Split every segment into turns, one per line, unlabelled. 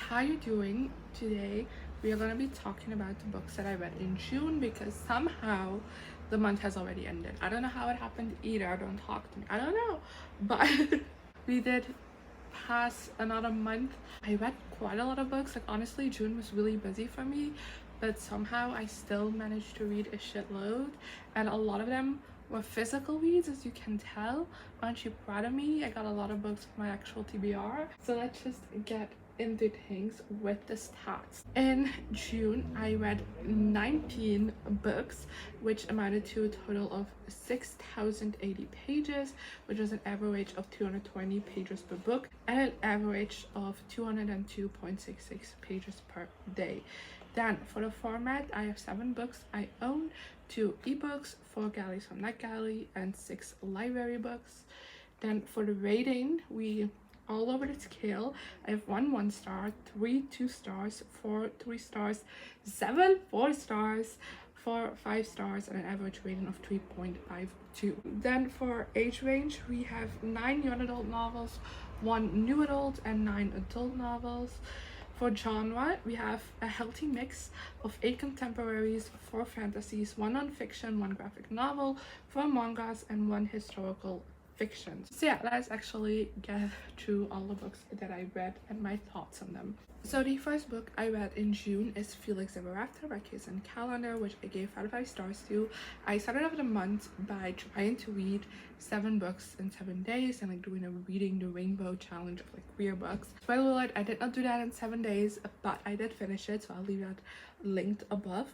how you doing? Today we are going to be talking about the books that I read in June because somehow the month has already ended. I don't know how it happened either. Don't talk to me. I don't know. But we did pass another month. I read quite a lot of books. Like honestly, June was really busy for me, but somehow I still managed to read a shitload, and a lot of them were physical reads, as you can tell. Aren't you proud of me? I got a lot of books for my actual TBR. So let's just get into things with the stats. In June, I read 19 books, which amounted to a total of 6,080 pages, which was an average of 220 pages per book and an average of 202.66 pages per day. Then for the format, I have 7 books I own, 2 ebooks, 4 galleys from NetGalley, and 6 library books. Then for the rating, we all over the scale. I have 1 1-star, 3 2 stars, 4 3 stars, 7 4 stars, 4 5 stars, and an average rating of 3.52. Then for age range, we have 9 young adult novels, 1 new adult, and 9 adult novels. For genre, we have a healthy mix of 8 contemporaries, 4 fantasies, 1 non-fiction, 1 graphic novel, 4 mangas, and 1 historical fiction. So yeah, let's actually get through all the books that I read and my thoughts on them. So the first book I read in June is Felix Ever After by Kacen Callender, which I gave 5 out of 5 stars to. I started off the month by trying to read 7 books in 7 days and like doing a reading the rainbow challenge of like queer books. Spoiler alert, I did not do that in 7 days, but I did finish it, so I'll leave that linked above,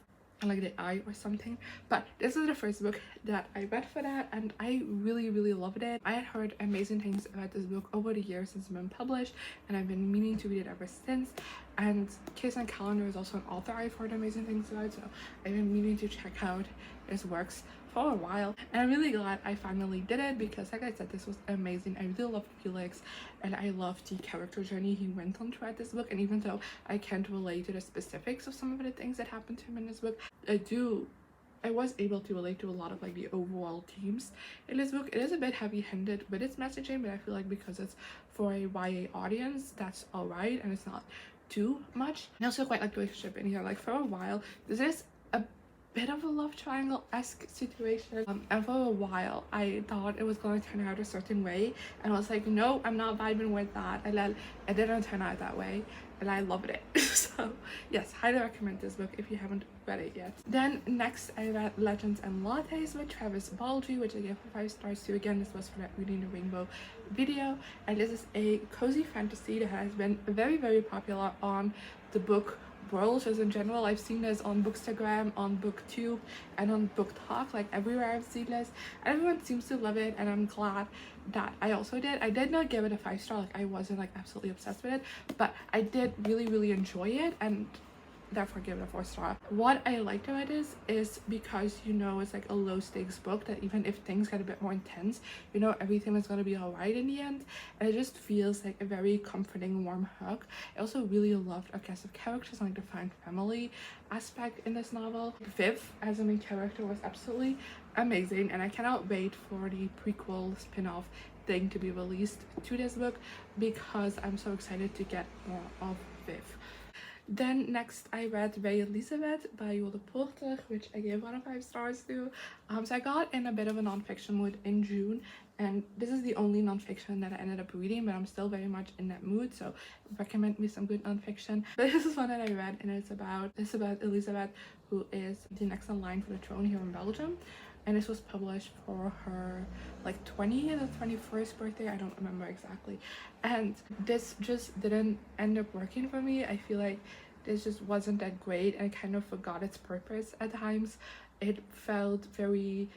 like the eye or something. But this is the first book that I read for that, and I really loved it. I had heard amazing things about this book over the years since it's been published, and I've been meaning to read it ever since. And Kacen Callender is also an author I've heard amazing things about, so I've been meaning to check out his works for a while, and I'm really glad I finally did it because, like I said, this was amazing. I really loved Felix, and I loved the character journey he went on throughout this book. And even though I can't relate to the specifics of some of the things that happened to him in this book, I was able to relate to a lot of like the overall themes in this book. It is a bit heavy-handed with its messaging, but I feel like because it's for a YA audience, that's alright, and it's not too much. I also quite like the relationship in here. Like for a while, this is a bit of a love triangle-esque situation, and for a while I thought it was going to turn out a certain way, and I was like, no, I'm not vibing with that, and then it didn't turn out that way, and I loved it. So yes, highly recommend this book if you haven't read it yet. Then next I read Legends and Lattes with Travis Baldree, which I gave 5 stars to. Again, this was for that Reading the Rainbow video, and this is a cozy fantasy that has been very popular on the book world as in general. I've seen this on Bookstagram, on BookTube, and on Book Talk. Like everywhere I've seen this, everyone seems to love it, and I'm glad that I also did. I did not give it a 5 star, like I wasn't like absolutely obsessed with it, but I did really enjoy it, and therefore give it a 4 star. What I liked about this is because, you know, it's like a low stakes book that even if things get a bit more intense, you know, everything is going to be all right in the end, and it just feels like a very comforting, warm hug. I also really loved a cast of characters and like the found family aspect in this novel. Viv as a main character was absolutely amazing, and I cannot wait for the prequel spin-off thing to be released to this book because I'm so excited to get more of Viv. Then next I read Elisabeth by Jo De Poorter, which I gave 1 of 5 stars to. So I got in a bit of a non-fiction mood in June, and this is the only non-fiction that I ended up reading, but I'm still very much in that mood, so recommend me some good non-fiction. But this is one that I read, and it's about Elisabeth, who is the next in line for the throne here in Belgium. And this was published for her like 20th or 21st birthday, I don't remember exactly. And this just didn't end up working for me. I feel like this just wasn't that great, and kind of forgot its purpose at times. It felt very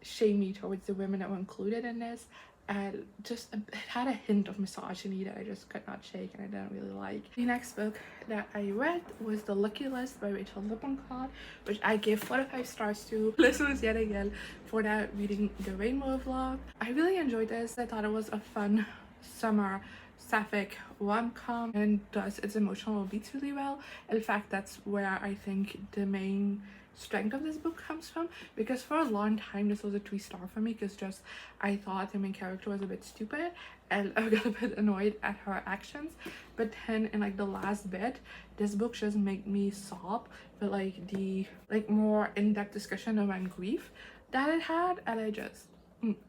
shamey towards the women that were included in this, and just it had a hint of misogyny that I just could not shake, and I didn't really like. The next book that I read was The Lucky List by Rachael Lippincott, which I gave 4 out of 5 stars to. This was yet again for that Reading the Rainbow vlog. I really enjoyed this. I thought it was a fun summer sapphic rom-com and does its emotional beats really well. In fact, that's where I think the main strength of this book comes from, because for a long time this was a 3-star for me, because just I thought the main character was a bit stupid and I got a bit annoyed at her actions. But then in like the last bit, this book just made me sob with like the more in-depth discussion around grief that it had, and I just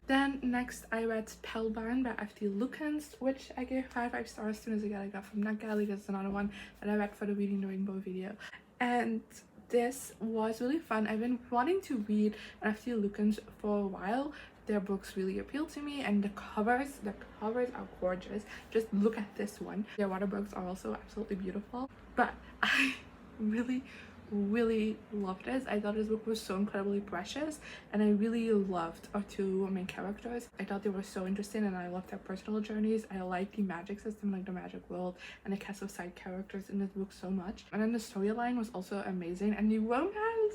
Then next I read Spellbound by F.T. Lukens, which I gave 5 stars as soon as I got from Nagali. That's another one that I read for the Reading the Rainbow video, and this was really fun. I've been wanting to read F.T. Lukens for a while. Their books really appeal to me, and the covers are gorgeous. Just look at this one. Their water books are also absolutely beautiful, but I really loved this. I thought this book was so incredibly precious, and I really loved our 2 main characters. I thought they were so interesting, and I loved their personal journeys. I liked the magic system, like the magic world, and the cast of side characters in this book so much. And then the storyline was also amazing, and the romance,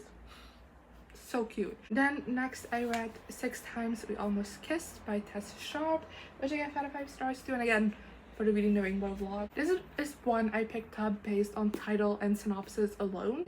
so cute. Then next I read 6 Times We Almost Kissed by Tess Sharpe, which I gave out of 5 stars to, and again, for the Reading the Rainbow vlog. This is one I picked up based on title and synopsis alone.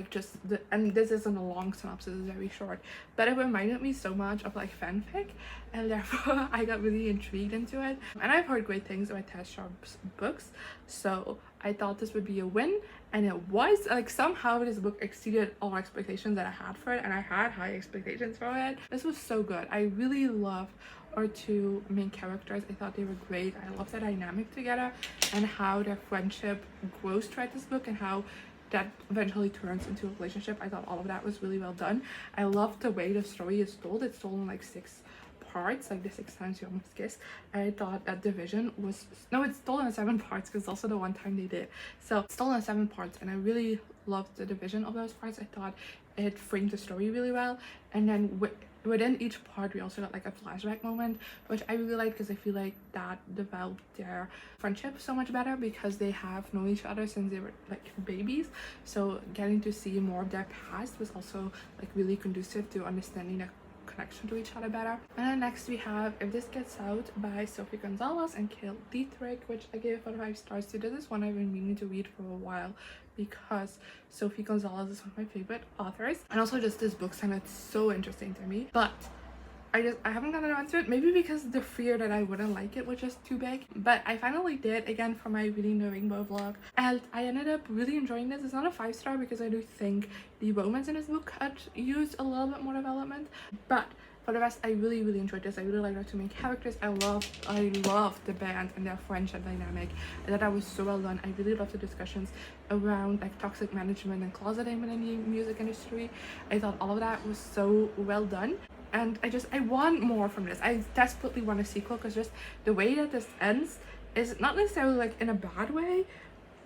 And this isn't a long synopsis, it's very short, but it reminded me so much of like fanfic, and therefore I got really intrigued into it. And I've heard great things about Tess Sharpe's books, so I thought this would be a win, and it was. Like, somehow this book exceeded all expectations that I had for it, and I had high expectations for it. This was so good. I really love our 2 main characters. I thought they were great. I love the dynamic together and how their friendship grows throughout this book and how that eventually turns into a relationship. I thought all of that was really well done. I love the way the story is told. It's told in like 6 parts, like the 6 Times You Almost Kissed. I thought that division was, no, it's told in 7 parts, because also the one time they did. So it's told in 7 parts, and I really loved the division of those parts. I thought it framed the story really well, and then within each part we also got like a flashback moment, which I really liked, because I feel like that developed their friendship so much better, because they have known each other since they were like babies. So getting to see more of their past was also like really conducive to understanding their connection to each other better. And then next we have If This Gets Out by Sophie Gonzales and Cale, Dietrich, which I gave 5 stars to. This is one I've been meaning to read for a while, because Sophie Gonzales is one of my favorite authors, and also just this book sounded so interesting to me, but I haven't gotten around to it, maybe because the fear that I wouldn't like it was just too big. But I finally did, again for my Reading the Rainbow vlog, and I ended up really enjoying this. It's not a 5 star because I do think the romance in this book had used a little bit more development, but for the rest I really enjoyed this. I really liked our 2 main characters. I loved the band and their friendship dynamic. I thought that was so well done. I really loved the discussions around like toxic management and closeting in the music industry. I thought all of that was so well done, and I want more from this. I desperately want a sequel, because just the way that this ends is not necessarily like in a bad way,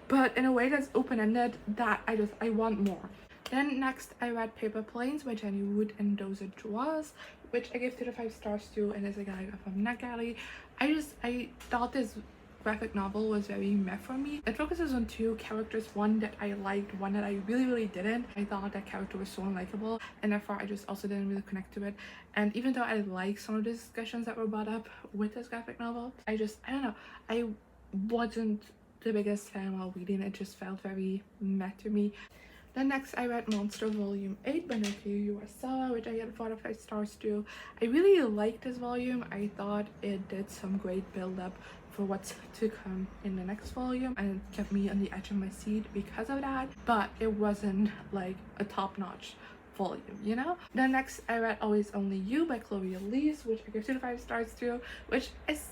but in a way that's open-ended that I want more. Then next I read Paper Planes by Jennie Wood Dozerdraws, which I gave 2 to 5 stars to, and is a guy from Nagali. I thought this graphic novel was very meh for me. It focuses on 2 characters, one that I liked, one that I really didn't. I thought that character was so unlikable, and therefore I just also didn't really connect to it. And even though I like some of the discussions that were brought up with this graphic novel, I don't know, I wasn't the biggest fan while reading. It just felt very meh to me. Then next I read Monster Volume 8 by Naoki Urasawa, which I gave 4 out of 5 stars to. I really liked this volume. I thought it did some great build up for what's to come in the next volume, and it kept me on the edge of my seat because of that, but it wasn't like a top-notch volume, you know? Then next I read Always Only You by Chloe Liese, which I gave 2 to 5 stars to, which is,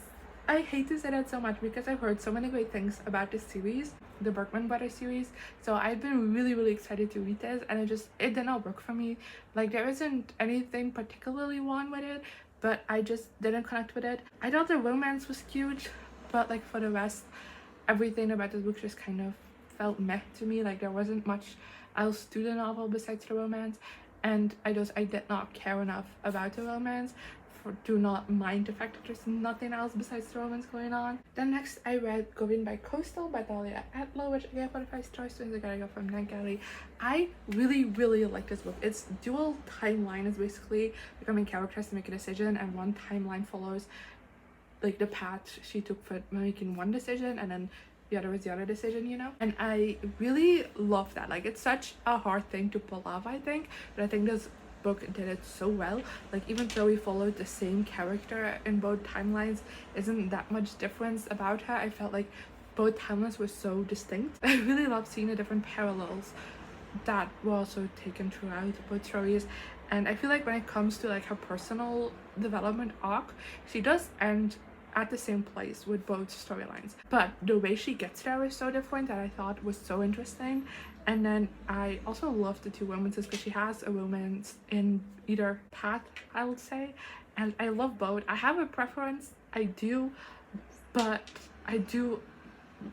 I hate to say that so much because I've heard so many great things about this series, the Berkman Brothers series, so I've been really excited to read this, and it did not work for me. Like, there isn't anything particularly wrong with it, but I just didn't connect with it. I thought the romance was cute, but like for the rest, everything about this book just kind of felt meh to me. Like, there wasn't much else to the novel besides the romance, and I did not care enough about the romance to not mind the fact that there's nothing else besides the romance going on. Then next I read Going by Coastal by Dahlia Adler, which I gave 5 stars to, the guy I got from Nagali. I really like this book. It's dual timeline. Is basically becoming characters to make a decision, and one timeline follows like the path she took for making one decision, and then the other is the other decision, you know. And I really love that. Like, it's such a hard thing to pull off, I think, but I think this book did it so well. Like, even though we followed the same character in both timelines, isn't that much difference about her. I felt like both timelines were so distinct. I really love seeing the different parallels that were also taken throughout both stories. And I feel like when it comes to like her personal development arc, she does end at the same place with both storylines, but the way she gets there is so different that I thought was so interesting. And then I also love the two romances because she has a romance in either path, I would say, and I love both. I have a preference, I do, but I do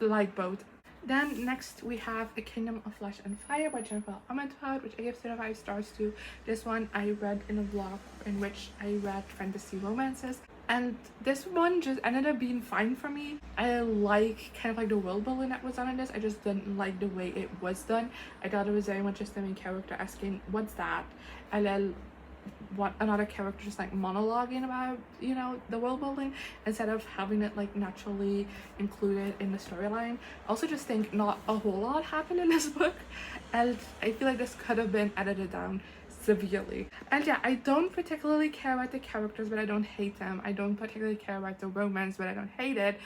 like both. Then next we have A Kingdom of Flesh and Fire by Jennifer Armentrout, which I gave 5 stars to. This one I read in a vlog in which I read fantasy romances, and this one just ended up being fine for me. I like kind of like the world building that was done in this. I just didn't like the way it was done. I thought it was very much just the main character asking what's that, and then what another character just like monologuing about, you know, the world building instead of having it like naturally included in the storyline. I also just think not a whole lot happened in this book, and I feel like this could have been edited down severely. And yeah, I don't particularly care about the characters, but I don't hate them. I don't particularly care about the romance, but I don't hate it.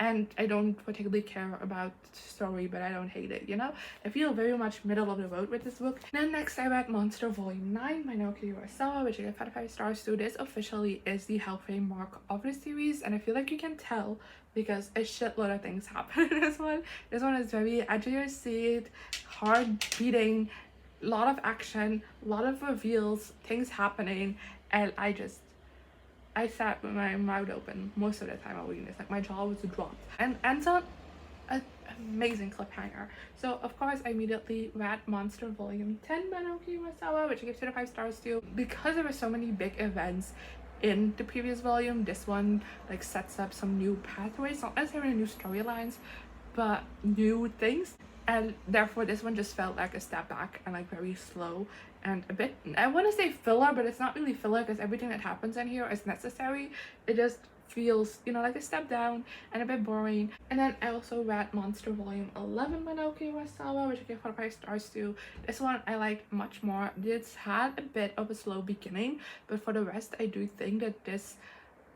And I don't particularly care about the story, but I don't hate it, you know? I feel very much middle of the road with this book. Then next I read Monster Volume 9 by Naoki Urasawa, which I gave 5 stars to. This officially is the halfway mark of the series, and I feel like you can tell because a shitload of things happen in this one. This one is very edge of your seat, hard beating, a lot of action, a lot of reveals, things happening, and I sat with my mouth open most of the time while reading this. Like, my jaw was dropped. And ends on an amazing cliffhanger. So, of course, I immediately read Monster Volume 10 by Naoki Urasawa, which I gave 5 stars to. Because there were so many big events in the previous volume, this one, like, sets up some new pathways. Not necessarily new storylines, but new things. And therefore, this one just felt like a step back and, like, very slow. And a bit, I want to say filler, but it's not really filler because everything that happens in here is necessary. It just feels, you know, like a step down and a bit boring. And then I also read Monster Volume 11 by Naoki Urasawa, which I gave 5 stars to. This one I liked much more. This had a bit of a slow beginning, but for the rest I do think that this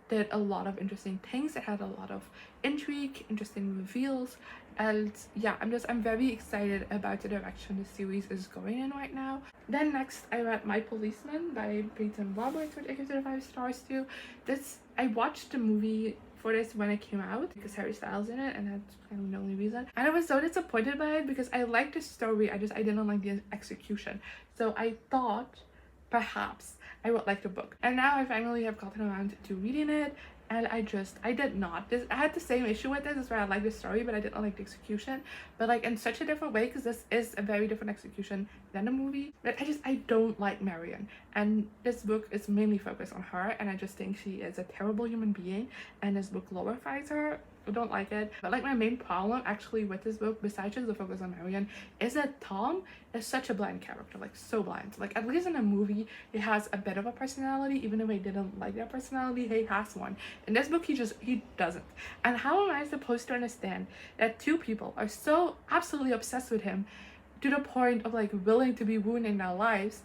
did a lot of interesting things. It had a lot of intrigue, interesting reveals, and yeah, I'm very excited about the direction the series is going in right now. Then next I read My Policeman by Bethan Roberts, which I give 5 stars to. This, I watched the movie for this when it came out because Harry Styles in it, and that's kind of the only reason. And I was so disappointed by it because I liked the story, I didn't like the execution. So I thought perhaps I would like the book, and now I finally have gotten around to reading it, and I did not. I had the same issue with this, is where I like the story but I didn't like the execution, but like in such a different way, because this is a very different execution than the movie. But I don't like Marion, and this book is mainly focused on her, and I just think she is a terrible human being, and this book glorifies her. I don't like it. But like, my main problem actually with this book, besides just the focus on Marion, is that Tom is such a bland character, like so bland. Like, at least in the movie he has a bit of a personality, even though I didn't like that personality, he has one. In this book he doesn't. And how am I supposed to understand that two people are so absolutely obsessed with him to the point of like willing to be ruining their lives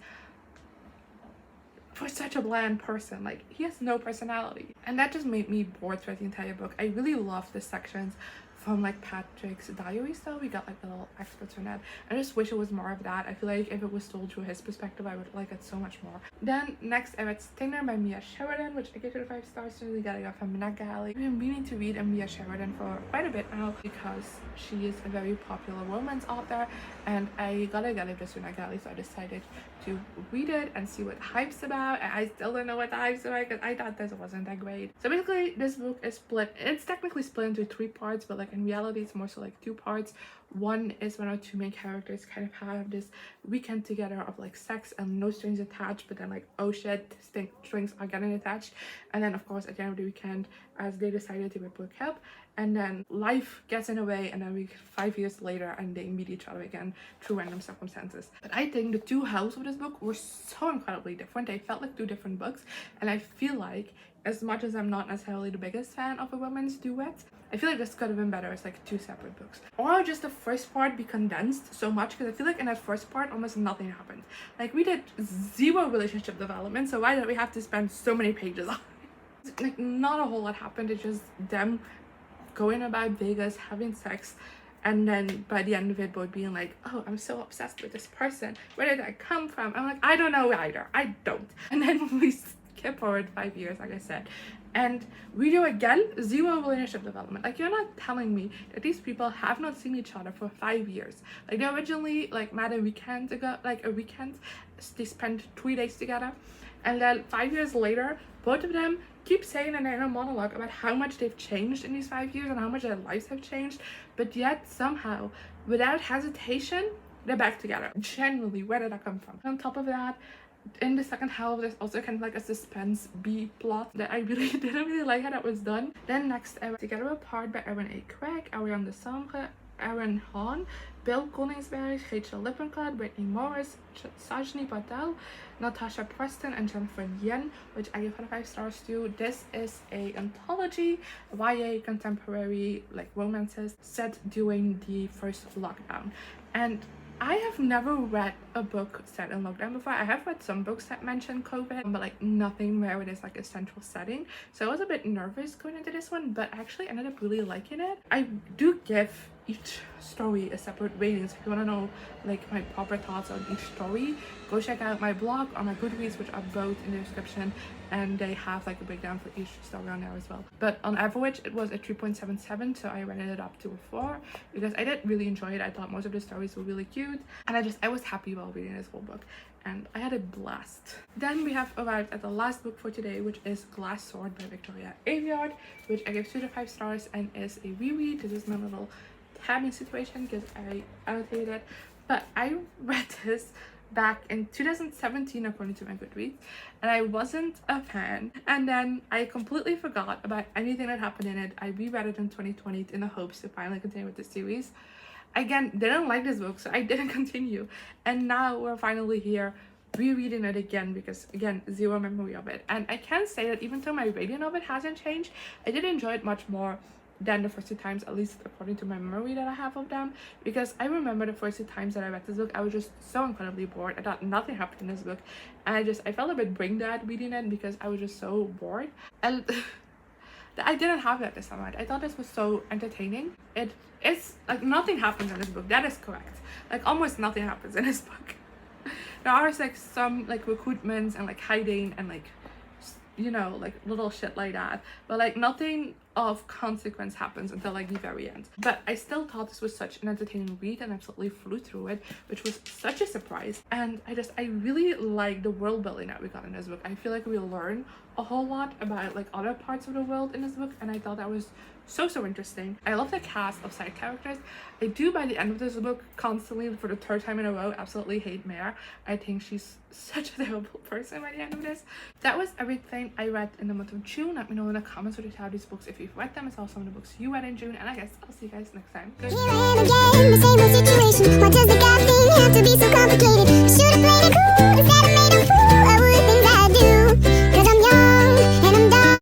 for such a bland person? Like, he has no personality, and that just made me bored throughout the entire book. I really love the sections from like Patrick's diary, so we got like the little experts from that. I just wish it was more of that. I feel like if it was told through his perspective, I would like it so much more. Then next I read Stinger by Mia Sheridan, which I gave 5 stars to. We got it from NetGalley. I've been meaning to read a Mia Sheridan for quite a bit now because she is a very popular romance author, and I gotta get it just from NetGalley, so I decided to read it and see what the hype's about. And I still don't know what the hype's about because I thought this wasn't that great. So basically, this book is split. It's technically split into 3 parts, but like in reality it's more so like 2 parts. One is when our 2 main characters kind of have this weekend together of like sex and no strings attached, but then like, oh shit, strings are getting attached. And then of course at the end of the weekend, as they decided to break up, and then life gets in the way, and then 5 years later and they meet each other again through random circumstances. But I think the 2 halves of this book were so incredibly different. They felt like 2 different books, and I feel like, as much as I'm not necessarily the biggest fan of a women's duet, I feel like this could have been better as like 2 separate books, or just the first part be condensed so much, because I feel like in that first part almost nothing happened. Like we did 0 relationship development, so why did we have to spend so many pages on it? Like not a whole lot happened. It's just them going about Vegas, having sex, and then by the end of it both being like, oh, I'm so obsessed with this person, where did that come from? I'm like, I don't know either, I don't. And then we skip forward 5 years, like I said, and we do again 0 relationship development. Like you're not telling me that these people have not seen each other for 5 years. Like they originally like met a weekend ago, like a weekend, they spent 3 days together, and then 5 years later both of them keep saying in their inner monologue about how much they've changed in these 5 years and how much their lives have changed, but yet somehow without hesitation they're back together. Genuinely, where did that come from? On top of that, in the second half there's also kind of like a suspense B plot that I really didn't really like how that was done. Then next I read Together Apart by Erin A, Auriane Desombre, Erin Hahn, Bill Koningsberg, Rachael Lippincott, Brittney Morris, Sajni Patel, Natasha Preston, and Jennifer Yen, which I give out of 5 stars to. This is a anthology, YA contemporary like romances set during the first lockdown, and I have never read a book set in lockdown before. I have read some books that mention COVID, but like nothing where it is like a central setting. So I was a bit nervous going into this one, but I actually ended up really liking it. I do give each story a separate rating, so if you want to know like my proper thoughts on each story, go check out my blog or my Goodreads, which are both in the description, and they have like a breakdown for each story on there as well. But on average it was a 3.77, so I rated it up to a 4 because I did really enjoy it. I thought most of the stories were really cute, and I was happy while reading this whole book, and I had a blast. Then we have arrived at the last book for today, which is Glass Sword by Victoria Aveyard, which I gave 2 to 5 stars and is a reread. This is my little tabbing situation because I annotated it, but I read this back in 2017 according to my Goodreads, and I wasn't a fan, and then I completely forgot about anything that happened in it. I reread it in 2020 in the hopes to finally continue with the series. Again, didn't like this book, so I didn't continue, and now we're finally here rereading it again because again 0 memory of it. And I can say that even though my rating of it hasn't changed, I did enjoy it much more than the first 2 times, at least according to my memory that I have of them, because I remember the first 2 times that I read this book I was just so incredibly bored. I thought nothing happened in this book, and I felt a bit brain dead reading it because I was just so bored, and I didn't have that this time. I thought this was so entertaining. It's like nothing happens in this book, that is correct. Like almost nothing happens in this book. There are like some like recruitments and like hiding and like, you know, like little shit like that, but like nothing of consequence happens until like the very end. But I still thought this was such an entertaining read and absolutely flew through it, which was such a surprise. And I really like the world building that we got in this book. I feel like we learn a whole lot about like other parts of the world in this book, and I thought that was so interesting. I love the cast of side characters. I do, by the end of this book, constantly for the 3rd time in a row, absolutely hate Mia. I think she's such a terrible person by the end of this. That was everything I read in the month of June. Let me know in the comments what you thought of these books, if you've read them, as well as some of the books you read in June, and I guess I'll see you guys next time.
Here I am again, the same old situation. Why does the God thing have to be so complicated?